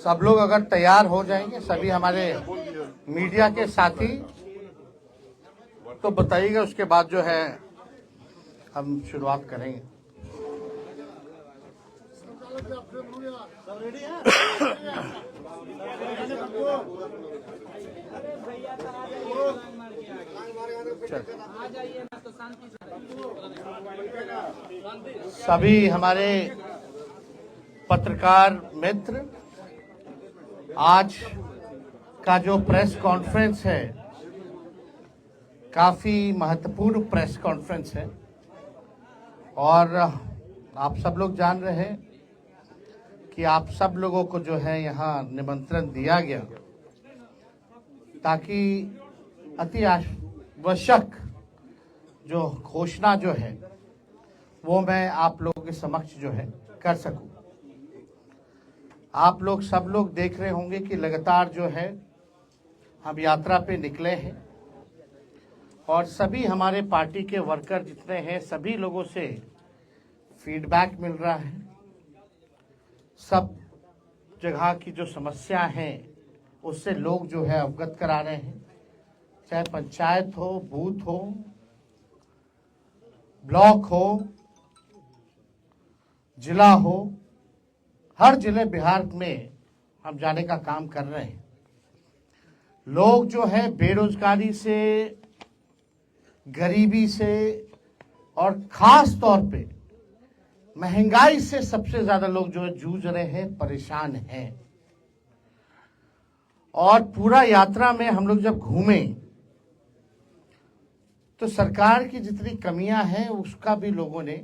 सब लोग अगर तैयार हो जाएंगे, सभी हमारे मीडिया के साथी, तो बताइएगा, उसके बाद जो है हम शुरुआत करेंगे। सभी हमारे पत्रकार मित्र, आज का जो प्रेस कॉन्फ्रेंस है काफी महत्वपूर्ण प्रेस कॉन्फ्रेंस है और आप सब लोग जान रहे हैं कि आप सब लोगों को जो है यहाँ निमंत्रण दिया गया ताकि अति आवश्यक जो घोषणा जो है वो मैं आप लोगों के समक्ष जो है कर सकूं। आप लोग सब लोग देख रहे होंगे कि लगातार जो है हम यात्रा पे निकले हैं और सभी हमारे पार्टी के वर्कर जितने हैं सभी लोगों से फीडबैक मिल रहा है। सब जगह की जो समस्या है उससे लोग जो है अवगत करा रहे हैं, चाहे पंचायत हो, बूथ हो, ब्लॉक हो, जिला हो, हर जिले बिहार में हम जाने का काम कर रहे हैं। लोग जो है बेरोजगारी से, गरीबी से और खास तौर पे महंगाई से सबसे ज्यादा लोग जो है जूझ रहे हैं, परेशान हैं। और पूरा यात्रा में हम लोग जब घूमे तो सरकार की जितनी कमियां हैं उसका भी लोगों ने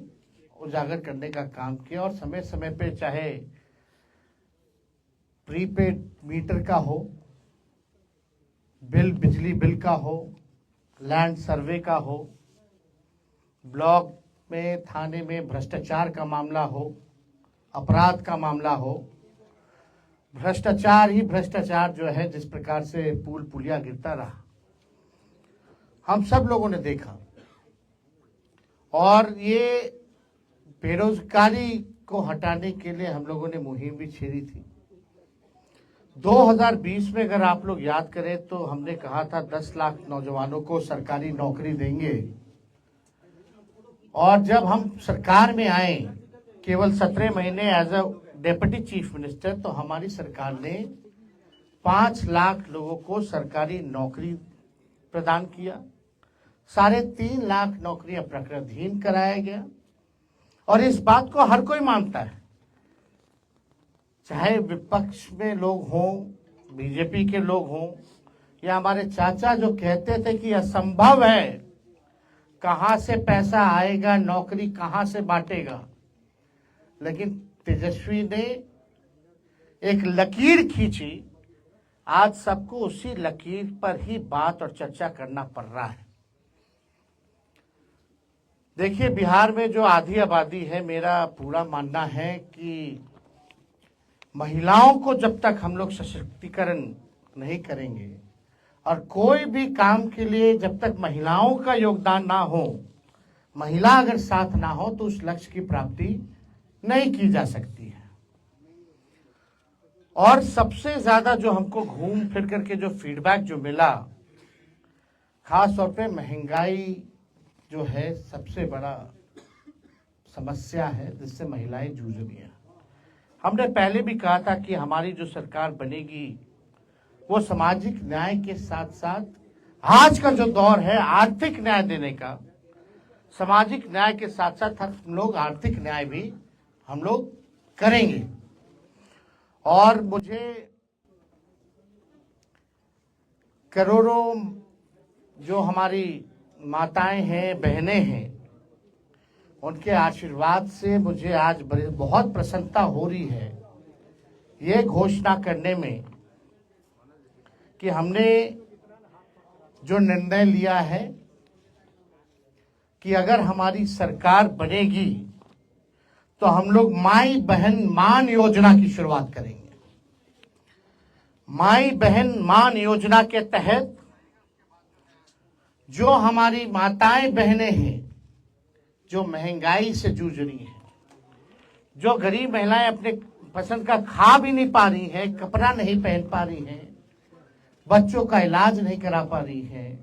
उजागर करने का काम किया और समय समय पे चाहे प्रीपेड मीटर का हो, बिजली बिल का हो, लैंड सर्वे का हो, ब्लॉक में थाने में भ्रष्टाचार का मामला हो, अपराध का मामला हो, भ्रष्टाचार ही भ्रष्टाचार जो है जिस प्रकार से पुल पुलिया गिरता रहा हम सब लोगों ने देखा। और ये बेरोजगारी को हटाने के लिए हम लोगों ने मुहिम भी छेड़ी थी। 2020 में अगर आप लोग याद करें तो हमने कहा था 10 लाख नौजवानों को सरकारी नौकरी देंगे और जब हम सरकार में आए केवल 17 महीने as a deputy chief minister तो हमारी सरकार ने 5 लाख लोगों को सरकारी नौकरी प्रदान किया। 3.5 लाख नौकरियां प्रकृतिहीन कराया गया और इस बात को हर कोई मानता है, चाहे विपक्ष में लोग हों, बीजेपी के लोग हों या हमारे चाचा जो कहते थे कि असंभव है, कहां से पैसा आएगा, नौकरी कहां से बांटेगा। लेकिन तेजस्वी ने एक लकीर खींची, आज सबको उसी लकीर पर ही बात और चर्चा करना पड़ रहा है। देखिए, बिहार में जो आधी आबादी है, मेरा पूरा मानना है कि महिलाओं को जब तक हम लोग सशक्तिकरण नहीं करेंगे और कोई भी काम के लिए जब तक महिलाओं का योगदान ना हो, महिला अगर साथ ना हो तो उस लक्ष्य की प्राप्ति नहीं की जा सकती है। और सबसे ज्यादा जो हमको घूम फिर करके जो फीडबैक जो मिला, खास तौर पे महंगाई जो है सबसे बड़ा समस्या है जिससे महिलाएं जूझ रही हैं। हमने पहले भी कहा था कि हमारी जो सरकार बनेगी वो सामाजिक न्याय के साथ साथ आज का जो दौर है आर्थिक न्याय देने का, सामाजिक न्याय के साथ साथ हम लोग आर्थिक न्याय भी हम लोग करेंगे। और मुझे करोड़ों जो हमारी माताएं हैं, बहनें हैं, उनके आशीर्वाद से मुझे आज बहुत प्रसन्नता हो रही है ये घोषणा करने में कि हमने जो निर्णय लिया है कि अगर हमारी सरकार बनेगी तो हम लोग माई बहन मान योजना की शुरुआत करेंगे। माई बहन मान योजना के तहत जो हमारी माताएं बहनें हैं जो महंगाई से जूझ रही हैं, जो गरीब महिलाएं अपने पसंद का खा भी नहीं पा रही हैं, कपड़ा नहीं पहन पा रही हैं, बच्चों का इलाज नहीं करा पा रही हैं,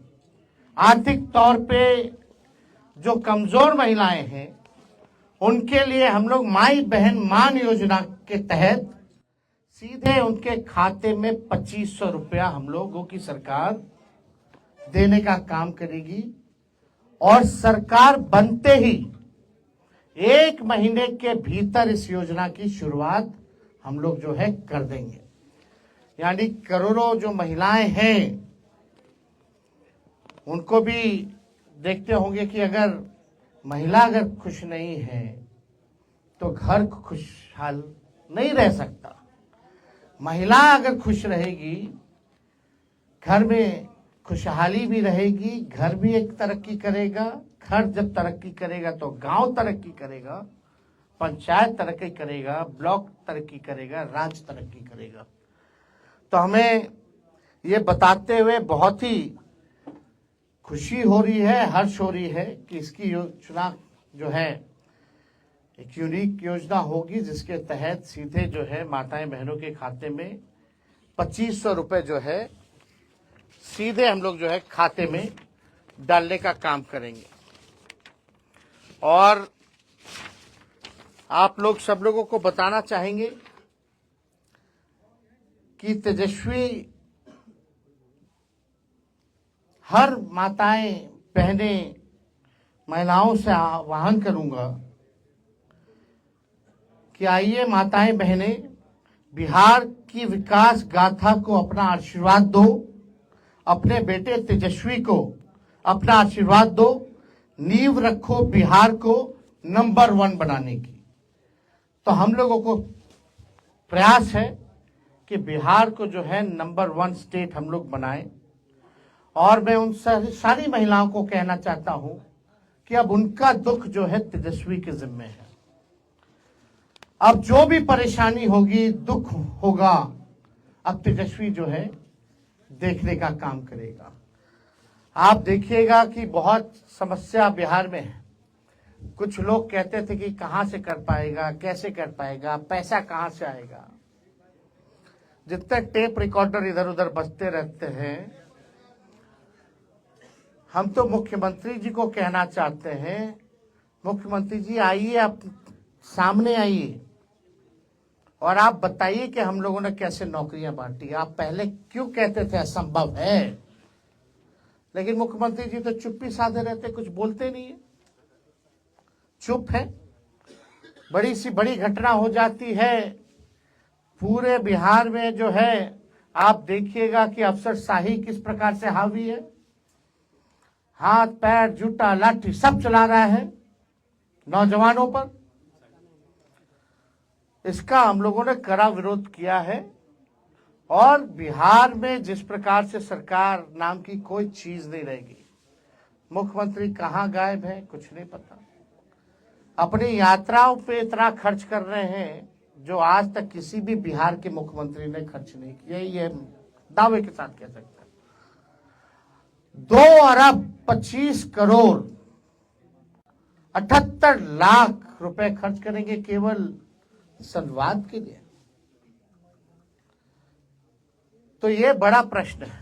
आर्थिक तौर पे जो कमजोर महिलाएं हैं उनके लिए हम लोग माई बहन मान योजना के तहत सीधे उनके खाते में 2500 रुपया हम लोगों की सरकार देने का काम करेगी। और सरकार बनते ही 1 महीने के भीतर इस योजना की शुरुआत हम लोग जो है कर देंगे। यानी करोड़ों जो महिलाएं हैं उनको भी देखते होंगे कि अगर महिला अगर खुश नहीं है तो घर खुशहाल नहीं रह सकता। महिला अगर खुश रहेगी, घर में खुशहाली भी रहेगी, घर भी एक तरक्की करेगा। घर जब तरक्की करेगा तो गांव तरक्की करेगा, पंचायत तरक्की करेगा, ब्लॉक तरक्की करेगा, राज्य तरक्की करेगा। तो हमें ये बताते हुए बहुत ही खुशी हो रही है, हर्ष हो रही है कि इसकी योजना जो है एक यूनिक योजना होगी जिसके तहत सीधे जो है माताएं बहनों के खाते में 2500 रुपए जो है सीधे हम लोग जो है खाते में डालने का काम करेंगे। और आप लोग सब लोगों को बताना चाहेंगे कि तेजस्वी हर माताएं बहनें महिलाओं से आह्वान करूंगा कि आइए माताएं बहनें, बिहार की विकास गाथा को अपना आशीर्वाद दो, अपने बेटे तेजस्वी को अपना आशीर्वाद दो, नींव रखो बिहार को नंबर 1 बनाने की। तो हम लोगों को प्रयास है कि बिहार को जो है नंबर 1 स्टेट हम लोग बनाएं। और मैं उन सारी महिलाओं को कहना चाहता हूं कि अब उनका दुख जो है तेजस्वी के जिम्मे है। अब जो भी परेशानी होगी, दुख होगा, अब तेजस्वी जो है देखने का काम करेगा। आप देखिएगा कि बहुत समस्या बिहार में है। कुछ लोग कहते थे कि कहां से कर पाएगा, कैसे कर पाएगा, पैसा कहां से आएगा। जितने टेप रिकॉर्डर इधर उधर बजते रहते हैं, हम तो मुख्यमंत्री जी को कहना चाहते हैं, मुख्यमंत्री जी आइए, आप सामने आइए और आप बताइए कि हम लोगों ने कैसे नौकरियां बांटी। आप पहले क्यों कहते थे असंभव है, लेकिन मुख्यमंत्री जी तो चुप्पी साधे रहते, कुछ बोलते नहीं है, चुप है। बड़ी सी बड़ी घटना हो जाती है पूरे बिहार में जो है, आप देखिएगा कि अफसरशाही किस प्रकार से हावी है। हाथ पैर जूता लाठी सब चला रहा है नौजवानों पर। इसका हम लोगों ने कड़ा विरोध किया है। और बिहार में जिस प्रकार से सरकार नाम की कोई चीज नहीं रहेगी। मुख्यमंत्री कहां गायब है कुछ नहीं पता। अपनी यात्राओं पे इतना खर्च कर रहे हैं जो आज तक किसी भी बिहार के मुख्यमंत्री ने खर्च नहीं किया, ये दावे के साथ कह सकते हैं। 2 अरब 25 करोड़ 78 लाख रुपए खर्च करेंगे केवल संवाद के लिए। तो ये बड़ा प्रश्न है।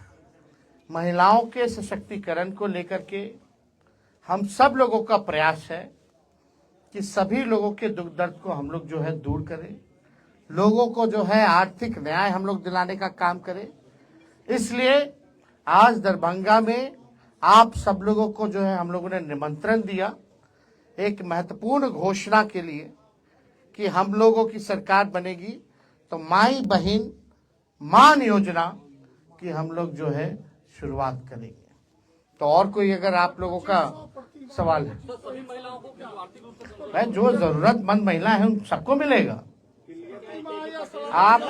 महिलाओं के सशक्तिकरण को लेकर के हम सब लोगों का प्रयास है कि सभी लोगों के दुख दर्द को हम लोग जो है दूर करें, लोगों को जो है आर्थिक न्याय हम लोग दिलाने का काम करें। इसलिए आज दरभंगा में आप सब लोगों को जो है हम लोगों ने निमंत्रण दिया एक महत्वपूर्ण घोषणा के लिए कि हम लोगों की सरकार बनेगी तो माई बहन मान योजना की हम लोग जो है शुरुआत करेंगे। तो और कोई अगर आप लोगों का सवाल है, जो जरूरतमंद महिला है उन सबको मिलेगा। आप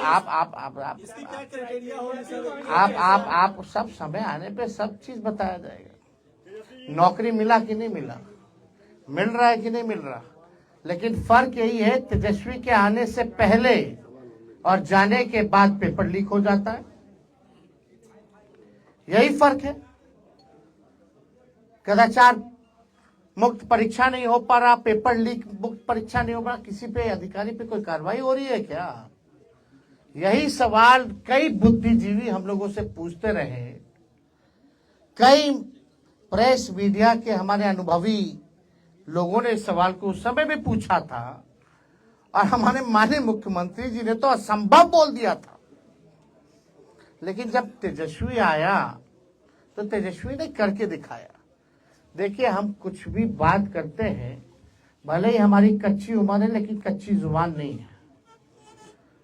सब समय आने पे सब चीज बताया जाएगा। नौकरी मिला कि नहीं मिला, मिल रहा है कि नहीं मिल रहा, लेकिन फर्क यही है तेजस्वी के आने से पहले और जाने के बाद पेपर लीक हो जाता है, यही फर्क है। कदाचार मुक्त परीक्षा नहीं हो पा रहा, पेपर लीक मुक्त परीक्षा नहीं हो पा रहा, किसी पे अधिकारी पे कोई कार्रवाई हो रही है क्या? यही सवाल कई बुद्धिजीवी हम लोगों से पूछते रहे, कई प्रेस मीडिया के हमारे अनुभवी लोगों ने इस सवाल को उस समय भी पूछा था, और हमारे माननीय मुख्यमंत्री जी ने तो असंभव बोल दिया था। लेकिन जब तेजस्वी आया तो तेजस्वी ने करके दिखाया। देखिए, हम कुछ भी बात करते हैं, भले ही हमारी कच्ची उम्र है, लेकिन कच्ची जुबान नहीं है।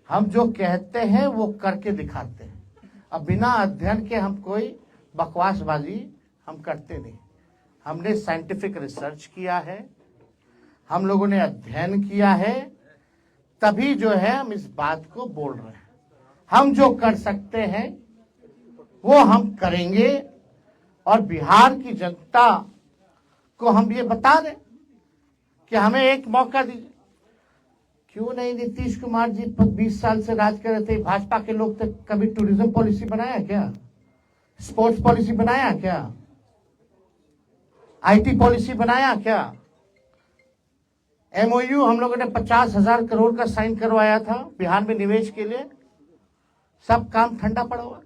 हम जो कहते हैं वो करके दिखाते हैं। अब बिना अध्ययन के हम कोई बकवासबाजी हम करते नहीं। हमने साइंटिफिक रिसर्च किया है, हम लोगों ने अध्ययन किया है, तभी जो है हम इस बात को बोल रहे हैं। हम जो कर सकते हैं वो हम करेंगे, और बिहार की जनता को हम ये बता दें कि हमें एक मौका दीजिए। क्यों नहीं? नीतीश कुमार जी 20 साल से राज कर रहे थे, भाजपा के लोग तक कभी टूरिज्म पॉलिसी बनाया क्या? स्पोर्ट्स पॉलिसी बनाया क्या? आईटी पॉलिसी बनाया क्या? एमओयू हम लोगों ने 50,000 करोड़ का साइन करवाया था बिहार में निवेश के लिए, सब काम ठंडा पड़ा हुआ।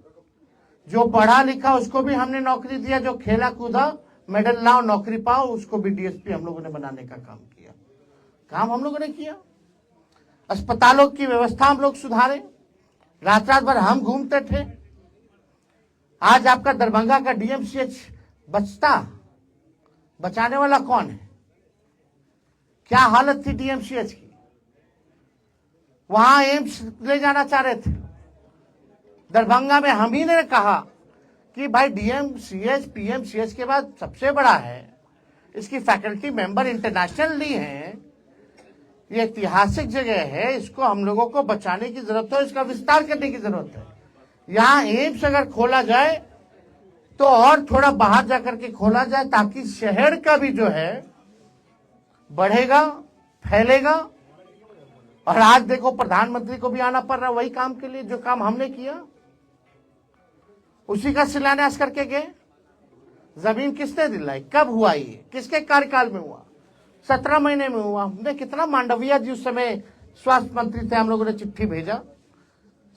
जो पढ़ा लिखा उसको भी हमने नौकरी दिया, जो खेला कूदा मेडल लाओ नौकरी पाओ उसको भी डीएसपी हम लोगों ने बनाने का काम किया। काम हम लोगों ने किया। अस्पतालों की व्यवस्था हम लोग सुधारे, रात रात भर हम घूमते थे। आज आपका दरभंगा का डीएमसीएच बचाने वाला कौन है? क्या हालत थी डीएमसीएच की? वहां एम्स ले जाना चाह रहे थे। दरभंगा में हम ही ने कहा कि भाई डीएमसीएच पीएमसीएच के बाद सबसे बड़ा है, इसकी फैकल्टी मेंबर इंटरनेशनली है, ये ऐतिहासिक जगह है, इसको हम लोगों को बचाने की जरूरत है, इसका विस्तार करने की जरूरत है। यहाँ एम्स अगर खोला जाए तो और थोड़ा बाहर जाकर के खोला जाए, ताकि शहर का भी जो है बढ़ेगा, फैलेगा। और आज देखो प्रधानमंत्री को भी आना पड़ रहा है वही काम के लिए, जो काम हमने किया उसी का शिलान्यास करके गए। जमीन किसने दिलाई? कब हुआ? ये किसके कार्यकाल में हुआ? 17 महीने में हुआ। हमने कितना, मांडविया जी उस समय स्वास्थ्य मंत्री थे, हम लोगों ने चिट्ठी भेजा।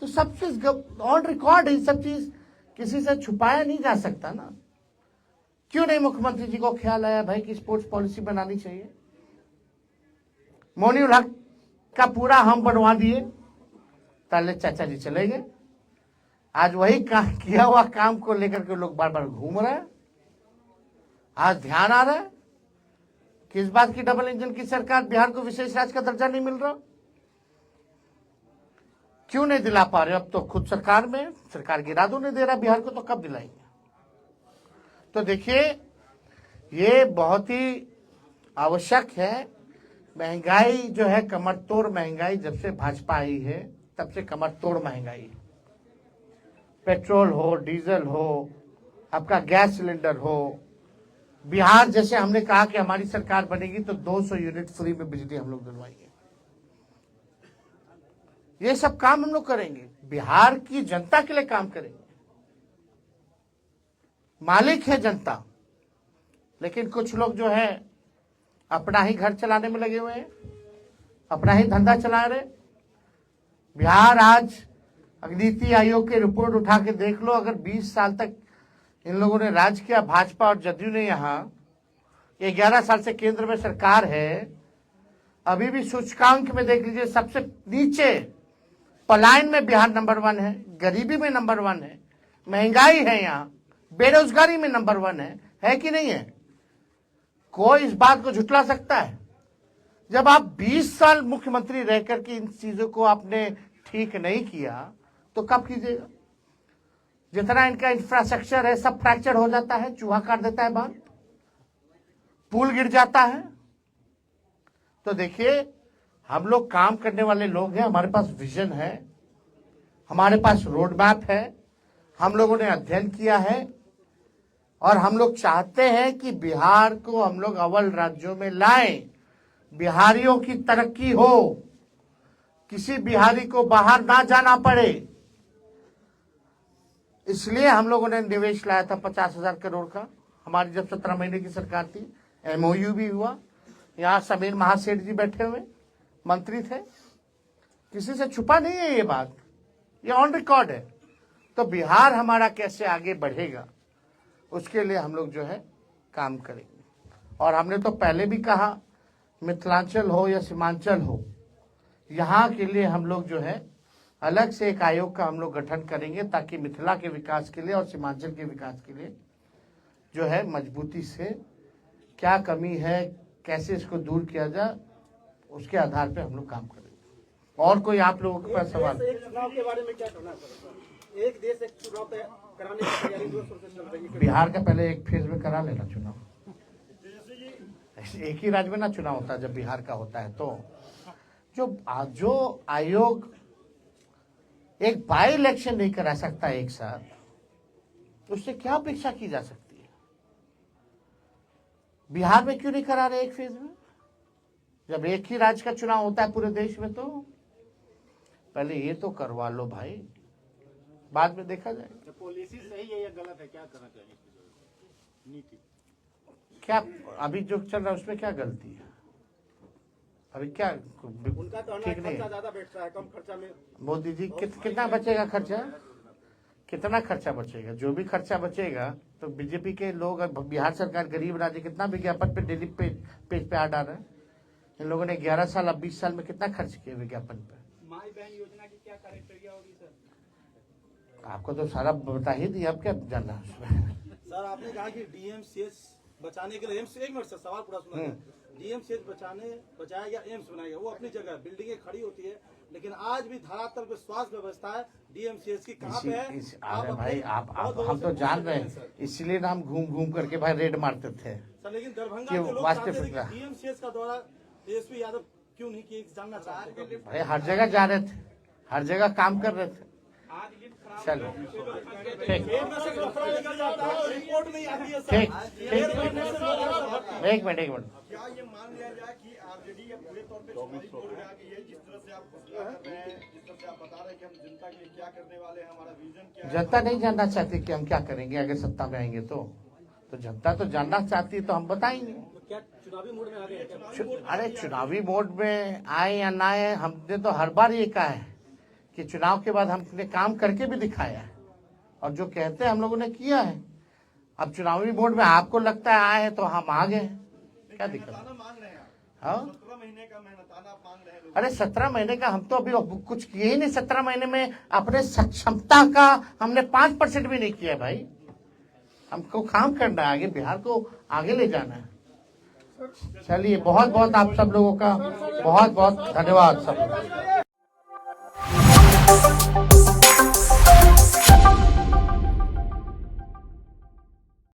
तो सब चीज ऑन रिकॉर्ड है, सब चीज किसी से छुपाया नहीं जा सकता ना। क्यों नहीं मुख्यमंत्री जी को ख्याल आया भाई कि स्पोर्ट्स पॉलिसी बनानी चाहिए? मोनी हक का पूरा हम बनवा दिए, ताले चाचा जी चले गए। आज वही किया हुआ काम को लेकर के लोग बार बार घूम रहे हैं। आज ध्यान आ रहा है कि इस बात की डबल इंजन की सरकार, बिहार को विशेष राज्य का दर्जा नहीं मिल रहा। क्यों नहीं दिला पा रहे? अब तो खुद सरकार में, सरकार गिरा दो नहीं दे रहा बिहार को, तो कब दिलाएंगे? तो देखिए, ये बहुत ही आवश्यक है। महंगाई जो है कमर तोड़ महंगाई, जब से भाजपा आई है तब से कमर तोड़ महंगाई है। पेट्रोल हो, डीजल हो, आपका गैस सिलेंडर हो। बिहार जैसे हमने कहा कि हमारी सरकार बनेगी तो 200 यूनिट फ्री में बिजली हम लोग दिलवाएंगे। ये सब काम हम लोग करेंगे, बिहार की जनता के लिए काम करेंगे। मालिक है जनता, लेकिन कुछ लोग जो है अपना ही घर चलाने में लगे हुए हैं, अपना ही धंधा चला रहे। बिहार आज नीति आयोग की रिपोर्ट उठा के देख लो, अगर 20 साल तक इन लोगों ने राज किया, भाजपा और जदयू ने, यहाँ 11 साल से केंद्र में सरकार है, अभी भी सूचकांक में देख लीजिए सबसे नीचे, पलायन में बिहार नंबर 1 है, गरीबी में नंबर 1 है, महंगाई है, यहाँ बेरोजगारी में नंबर 1 है कि नहीं है? कोई इस बात को झुटला सकता है? जब आप 20 साल मुख्यमंत्री रहकर के इन चीजों को आपने ठीक नहीं किया तो कब कीजिएगा? जितना इनका इंफ्रास्ट्रक्चर है सब फ्रैक्चर हो जाता है, चूहा काट देता है बांध, पुल गिर जाता है। तो देखिए, हम लोग काम करने वाले लोग हैं, हमारे पास विजन है, हमारे पास रोड मैप है, हम लोगों ने अध्ययन किया है, और हम लोग चाहते हैं कि बिहार को हम लोग अव्वल राज्यों में लाएं, बिहारियों की तरक्की हो, किसी बिहारी को बाहर ना जाना पड़े। इसलिए हम लोगों ने निवेश लाया था 50,000 करोड़ का, हमारी जब 17 महीने की सरकार थी। MOU भी हुआ। यहाँ समीर महासेठ जी बैठे हुए मंत्री थे, किसी से छुपा नहीं है ये बात, ये ऑन रिकॉर्ड है। तो बिहार हमारा कैसे आगे बढ़ेगा उसके लिए हम लोग जो है काम करेंगे। और हमने तो पहले भी कहा, मिथिलांचल हो या सीमांचल हो, यहाँ के लिए हम लोग जो है अलग से एक आयोग का हम लोग गठन करेंगे, ताकि मिथिला के विकास के लिए और सीमांचल के विकास के लिए जो है मजबूती से क्या कमी है, कैसे इसको दूर किया जाए, उसके आधार पे हम लोग काम करेंगे। और कोई आप लोगों के पास सवाल? एक चुनाव के बारे में क्या कहना चाहते हैं? एक देश एक चुनाव कराने की तैयारी जोर शोर से चल रही है। बिहार का पहले एक फेज में करा लेना चुनाव, एक ही राज्य में ना चुनाव होता है। जब बिहार का होता है तो जो आयोग एक बाई इलेक्शन नहीं करा सकता एक साथ, उससे क्या अपेक्षा की जा सकती है? बिहार में क्यों नहीं करा रहे एक फेज में? जब एक ही राज्य का चुनाव होता है पूरे देश में, तो पहले ये तो करवा लो भाई, बाद में देखा जाएगा। पॉलिसी सही है या गलत है, क्या करना चाहिए नीति? क्या अभी जो चल रहा है उसमें क्या गलती है? अभी क्या उनका तो ठीक नहीं खर्चा है? ज्यादा बैठ रहा है, कम खर्चा में। मोदी जी कितना बचेगा खर्चा? कितना खर्चा बचेगा? जो भी खर्चा बचेगा तो बीजेपी के लोग, बिहार सरकार गरीब राज्य, कितना विज्ञापन पे डेली पेज पे आ डाल रहे हैं। इन लोगों ने 11 साल अब 20 साल में कितना खर्च किया विज्ञापन पे? माई बहन योजना की क्या क्राइटेरिया होगी सर? आपको तो सारा बता ही दिया, अब क्या जानना है उसमें? सर आपने कहा कि DMCH बचाने के लिए एम्स, एक मिनट सर सवाल पूरा सुना। DMCH बचाया या एम्स बनाएगा, वो अपनी जगह बिल्डिंगें खड़ी होती है, लेकिन आज भी धरातल पे स्वास्थ्य व्यवस्था है DMCH की कहाँ पे है? अरे भाई आप हम तो जान रहे हैं, इसलिए ना हम घूम घूम करके भाई रेड मारते थे। सर लेकिन दरभंगा क्यों? के लोग वास्ते चाहते थे फिक्रा। कि DMCH का दौरा ASP यादव क्यों नहीं किए, जानना चाहते थे। भाई हर जगह जा रहे थे, हर जगह काम कर रहे थे। चलो ठीक रिपोर्ट नहीं आती है ठीक सर। ठीक, एक मिनट क्या ये मान लिया जाए कि ऑलरेडी ये पूरे तौर पे चुनावी मोड में आ गई है? जिस तरह से आप घोषणा कर रहे हैं, जिस तरह से आप बता रहे हैं कि हम जनता के लिए क्या करने वाले हैं, हमारा विजन क्या है। जनता नहीं जानना चाहती कि हम क्या करेंगे अगर सत्ता में आएंगे तो जनता तो जानना चाहती है, तो हम बताएंगे। क्या चुनावी मोड में आ गए हैं? अरे चुनावी मोड में आए या ना आए, हमने तो हर बार ये कहा है कि चुनाव के बाद हमने काम करके भी दिखाया है, और जो कहते हैं हम लोगों ने किया है। अब चुनावी मोड में आपको लगता है आए हैं तो हम आ गए, क्या दिक्कत है? हाँ 17 महीने का मेहनताना आप मांग रहे हैं। अरे 17 महीने का हम तो अभी कुछ किए ही नहीं। 17 महीने में अपने सक्षमता का हमने 5% भी नहीं किया भाई। हमको काम करना है, आगे बिहार को आगे ले जाना है। चलिए बहुत बहुत आप सब लोगों का बहुत बहुत धन्यवाद सब लोगों का।